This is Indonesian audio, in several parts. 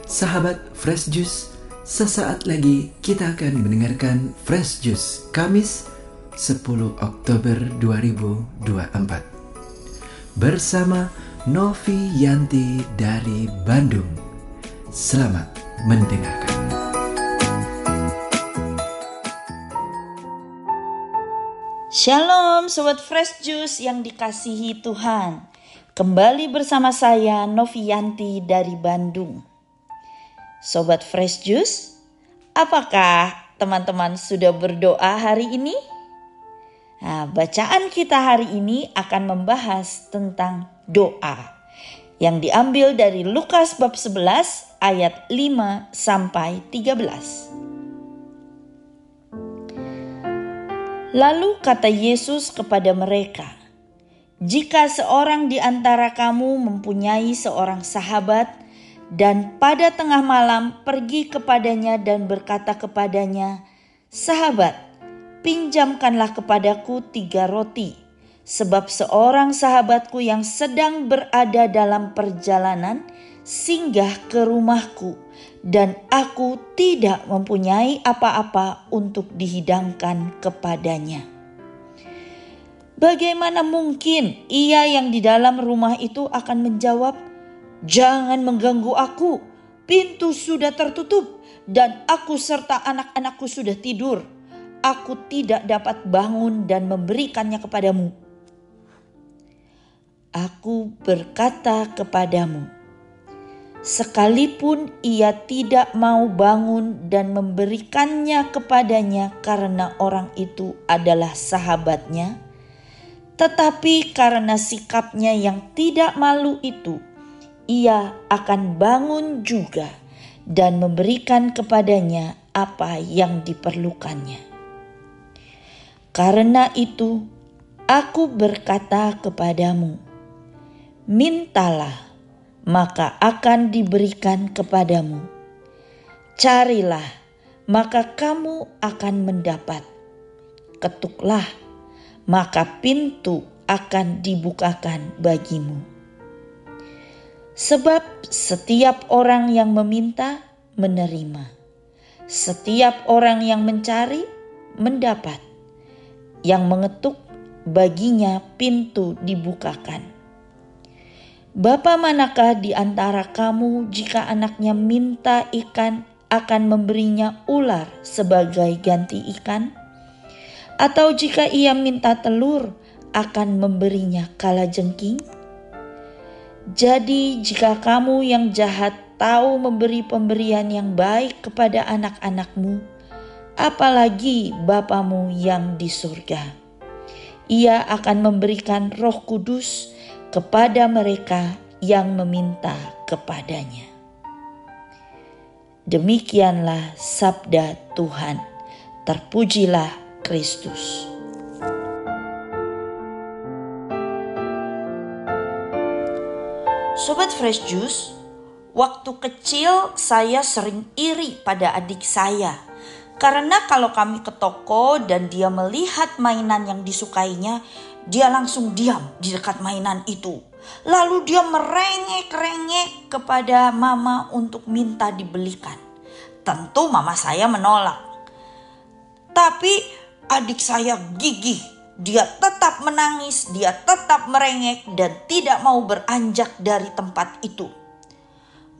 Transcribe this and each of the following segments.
Sahabat Fresh Juice, sesaat lagi kita akan mendengarkan Fresh Juice Kamis 10 Oktober 2024 bersama Novi Yanti dari Bandung. Selamat mendengarkan. Shalom Sobat Fresh Juice yang dikasihi Tuhan. Kembali bersama saya Novi Yanti dari Bandung. Sobat Fresh Juice, apakah teman-teman sudah berdoa hari ini? Nah, bacaan kita hari ini akan membahas tentang doa yang diambil dari Lukas bab 11 ayat 5 sampai 13. Lalu kata Yesus kepada mereka, "Jika seorang di antara kamu mempunyai seorang sahabat dan pada tengah malam pergi kepadanya dan berkata kepadanya, 'Sahabat, pinjamkanlah kepadaku 3 roti, sebab seorang sahabatku yang sedang berada dalam perjalanan singgah ke rumahku dan aku tidak mempunyai apa-apa untuk dihidangkan kepadanya.' Bagaimana mungkin ia yang di dalam rumah itu akan menjawab, 'Jangan mengganggu aku, pintu sudah tertutup dan aku serta anak-anakku sudah tidur. Aku tidak dapat bangun dan memberikannya kepadamu.' Aku berkata kepadamu, sekalipun ia tidak mau bangun dan memberikannya kepadanya karena orang itu adalah sahabatnya, tetapi karena sikapnya yang tidak malu itu, ia akan bangun juga dan memberikan kepadanya apa yang diperlukannya. Karena itu, aku berkata kepadamu, mintalah, maka akan diberikan kepadamu. Carilah, maka kamu akan mendapat. Ketuklah, maka pintu akan dibukakan bagimu. Sebab setiap orang yang meminta, menerima. Setiap orang yang mencari, mendapat. Yang mengetuk, baginya pintu dibukakan. Bapa manakah di antara kamu jika anaknya minta ikan akan memberinya ular sebagai ganti ikan? Atau jika ia minta telur akan memberinya kalajengking? Jadi jika kamu yang jahat tahu memberi pemberian yang baik kepada anak-anakmu, apalagi Bapamu yang di surga. Ia akan memberikan Roh Kudus kepada mereka yang meminta kepadanya." Demikianlah sabda Tuhan. Terpujilah Kristus. Sobat Fresh Juice, waktu kecil saya sering iri pada adik saya. Karena kalau kami ke toko dan dia melihat mainan yang disukainya, dia langsung diam di dekat mainan itu. Lalu dia merengek-rengek kepada mama untuk minta dibelikan. Tentu mama saya menolak. Tapi adik saya gigih. Dia tetap menangis, dia tetap merengek dan tidak mau beranjak dari tempat itu.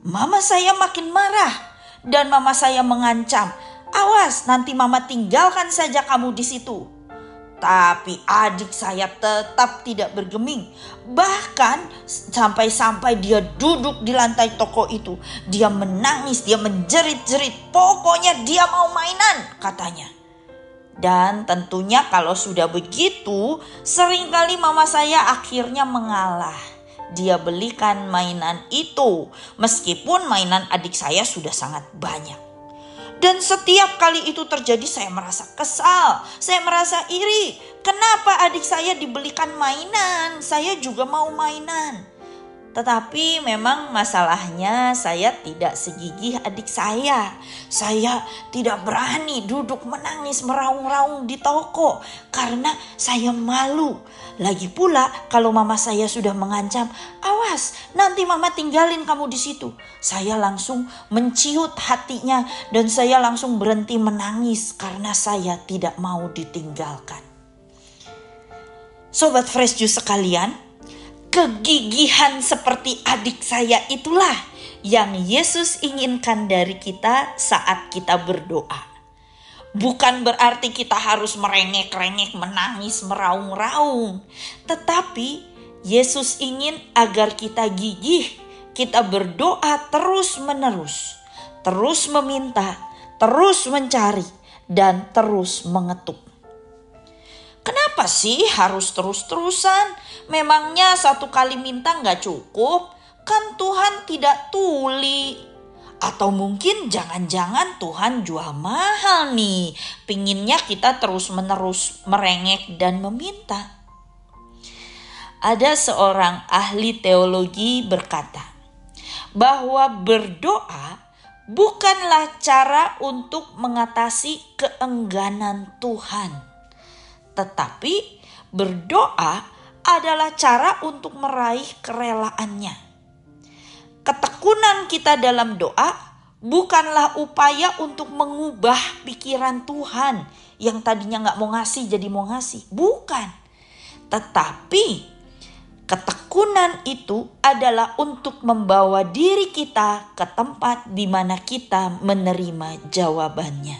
Mama saya makin marah dan mama saya mengancam, "Awas, nanti mama tinggalkan saja kamu di situ." Tapi adik saya tetap tidak bergeming. Bahkan sampai-sampai dia duduk di lantai toko itu. Dia menangis, dia menjerit-jerit. Pokoknya dia mau mainan, katanya. Dan tentunya kalau sudah begitu, seringkali mama saya akhirnya mengalah. Dia belikan mainan itu, meskipun mainan adik saya sudah sangat banyak. Dan setiap kali itu terjadi, saya merasa kesal, saya merasa iri. Kenapa adik saya dibelikan mainan? Saya juga mau mainan. Tetapi memang masalahnya saya tidak segigih adik saya. Saya tidak berani duduk menangis meraung-raung di toko karena saya malu. Lagi pula kalau mama saya sudah mengancam, awas, nanti mama tinggalin kamu di situ. Saya langsung menciut hatinya dan saya langsung berhenti menangis karena saya tidak mau ditinggalkan. Sobat Fresh Juice sekalian, kegigihan seperti adik saya itulah yang Yesus inginkan dari kita saat kita berdoa. Bukan berarti kita harus merengek-rengek, menangis, meraung-raung. Tetapi Yesus ingin agar kita gigih, kita berdoa terus-menerus, terus meminta, terus mencari, dan terus mengetuk. Kenapa sih harus terus-terusan? Memangnya satu kali minta gak cukup? Kan Tuhan tidak tuli. Atau mungkin jangan-jangan Tuhan jual mahal nih. Pinginnya kita terus-menerus merengek dan meminta. Ada seorang ahli teologi berkata bahwa berdoa bukanlah cara untuk mengatasi keengganan Tuhan. Tetapi berdoa adalah cara untuk meraih kerelaannya. Ketekunan kita dalam doa bukanlah upaya untuk mengubah pikiran Tuhan yang tadinya gak mau ngasih jadi mau ngasih. Bukan. Tetapi ketekunan itu adalah untuk membawa diri kita ke tempat di mana kita menerima jawabannya.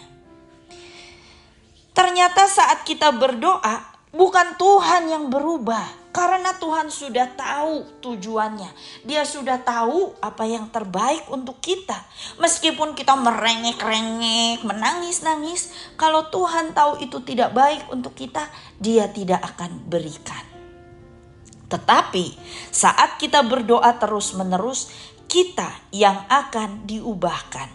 Ternyata saat kita berdoa, bukan Tuhan yang berubah. Karena Tuhan sudah tahu tujuannya. Dia sudah tahu apa yang terbaik untuk kita. Meskipun kita merengek-rengek, menangis-nangis, kalau Tuhan tahu itu tidak baik untuk kita, Dia tidak akan berikan. Tetapi saat kita berdoa terus-menerus, kita yang akan diubahkan.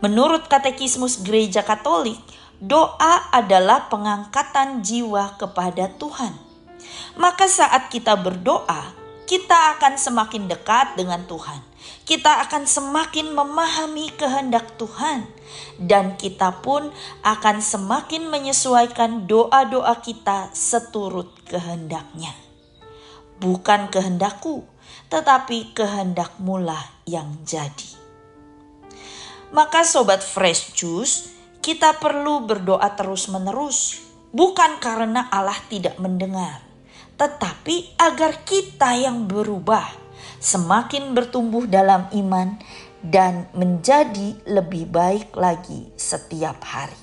Menurut Katekismus Gereja Katolik, doa adalah pengangkatan jiwa kepada Tuhan. Maka saat kita berdoa, kita akan semakin dekat dengan Tuhan. Kita akan semakin memahami kehendak Tuhan. Dan kita pun akan semakin menyesuaikan doa-doa kita seturut kehendaknya. Bukan kehendakku, tetapi kehendak-Mu yang jadi. Maka Sobat Fresh Juice, kita perlu berdoa terus-menerus. Bukan karena Allah tidak mendengar, tetapi agar kita yang berubah, semakin bertumbuh dalam iman, dan menjadi lebih baik lagi setiap hari.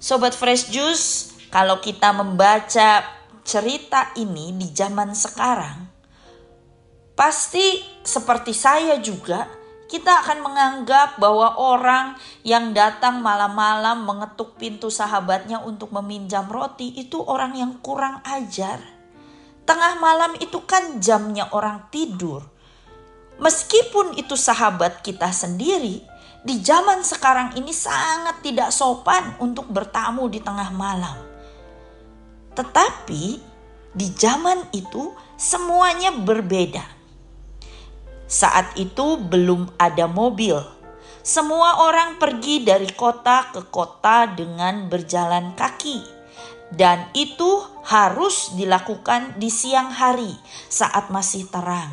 Sobat Fresh Juice, kalau kita membaca cerita ini di zaman sekarang, pasti seperti saya juga, kita akan menganggap bahwa orang yang datang malam-malam mengetuk pintu sahabatnya untuk meminjam roti itu orang yang kurang ajar. Tengah malam itu kan jamnya orang tidur. Meskipun itu sahabat kita sendiri, di zaman sekarang ini sangat tidak sopan untuk bertamu di tengah malam. Tetapi di zaman itu semuanya berbeda. Saat itu belum ada mobil. Semua orang pergi dari kota ke kota dengan berjalan kaki. Dan itu harus dilakukan di siang hari saat masih terang.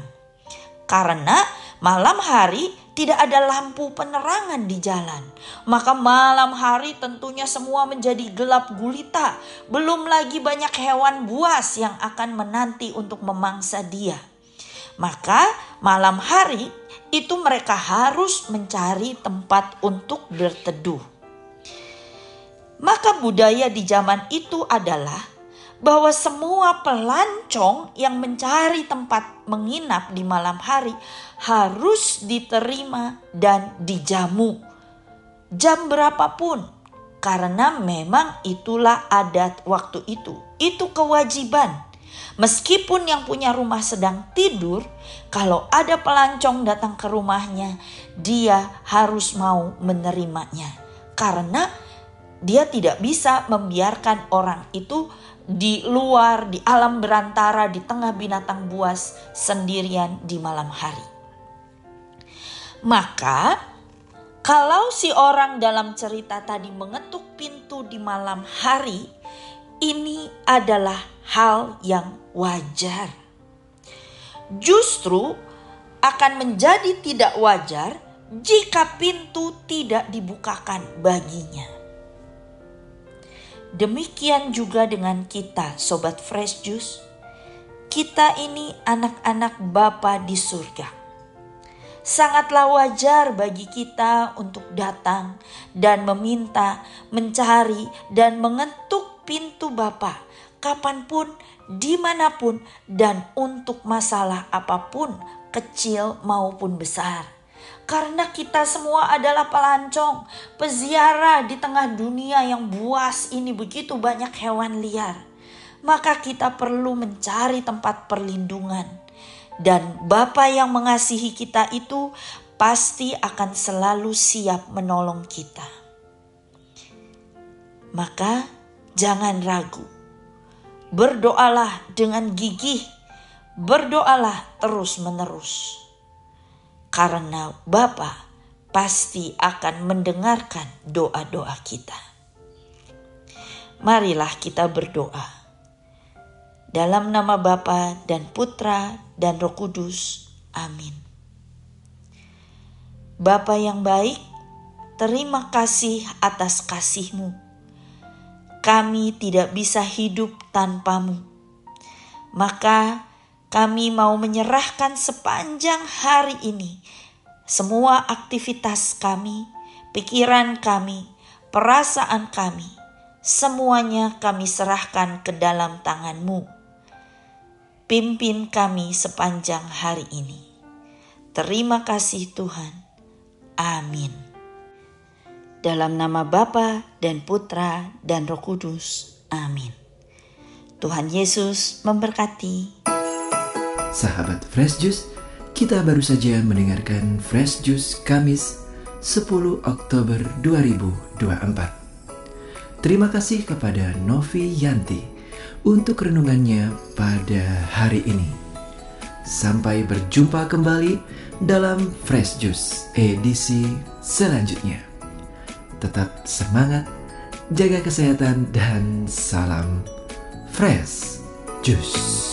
Karena malam hari tidak ada lampu penerangan di jalan. Maka malam hari tentunya semua menjadi gelap gulita. Belum lagi banyak hewan buas yang akan menanti untuk memangsa dia. Maka malam hari itu mereka harus mencari tempat untuk berteduh. Maka budaya di zaman itu adalah bahwa semua pelancong yang mencari tempat menginap di malam hari harus diterima dan dijamu jam berapapun, karena memang itulah adat waktu itu. Itu kewajiban. Meskipun yang punya rumah sedang tidur, kalau ada pelancong datang ke rumahnya, dia harus mau menerimanya, karena dia tidak bisa membiarkan orang itu di luar, di alam berantara, di tengah binatang buas sendirian di malam hari. Maka kalau si orang dalam cerita tadi mengetuk pintu di malam hari, ini adalah hal yang wajar. justru akan menjadi tidak wajar jika pintu tidak dibukakan baginya. Demikian juga dengan kita, Sobat Fresh Juice. Kita ini anak-anak Bapa di surga. Sangatlah wajar bagi kita untuk datang dan meminta, mencari dan mengetuk pintu Bapa kapanpun, dimanapun, dan untuk masalah apapun, kecil maupun besar. Karena kita semua adalah pelancong, peziarah di tengah dunia yang buas ini, begitu banyak hewan liar. Maka kita perlu mencari tempat perlindungan. Dan Bapa yang mengasihi kita itu pasti akan selalu siap menolong kita. Maka jangan ragu. Berdoalah dengan gigih. Berdoalah terus-menerus. Karena Bapa pasti akan mendengarkan doa-doa kita. Marilah kita berdoa. Dalam nama Bapa dan Putra dan Roh Kudus. Amin. Bapa yang baik, terima kasih atas kasih-Mu. Kami tidak bisa hidup tanpa-Mu. Maka kami mau menyerahkan sepanjang hari ini semua aktivitas kami, pikiran kami, perasaan kami, semuanya kami serahkan ke dalam tangan-Mu. Pimpin kami sepanjang hari ini. Terima kasih Tuhan. Amin. Dalam nama Bapa dan Putra dan Roh Kudus. Amin. Tuhan Yesus memberkati. Sahabat Fresh Juice, kita baru saja mendengarkan Fresh Juice Kamis 10 Oktober 2024. Terima kasih kepada Novi Yanti untuk renungannya pada hari ini. Sampai berjumpa kembali dalam Fresh Juice edisi selanjutnya. Tetap semangat, jaga kesehatan, dan salam Fresh Juice.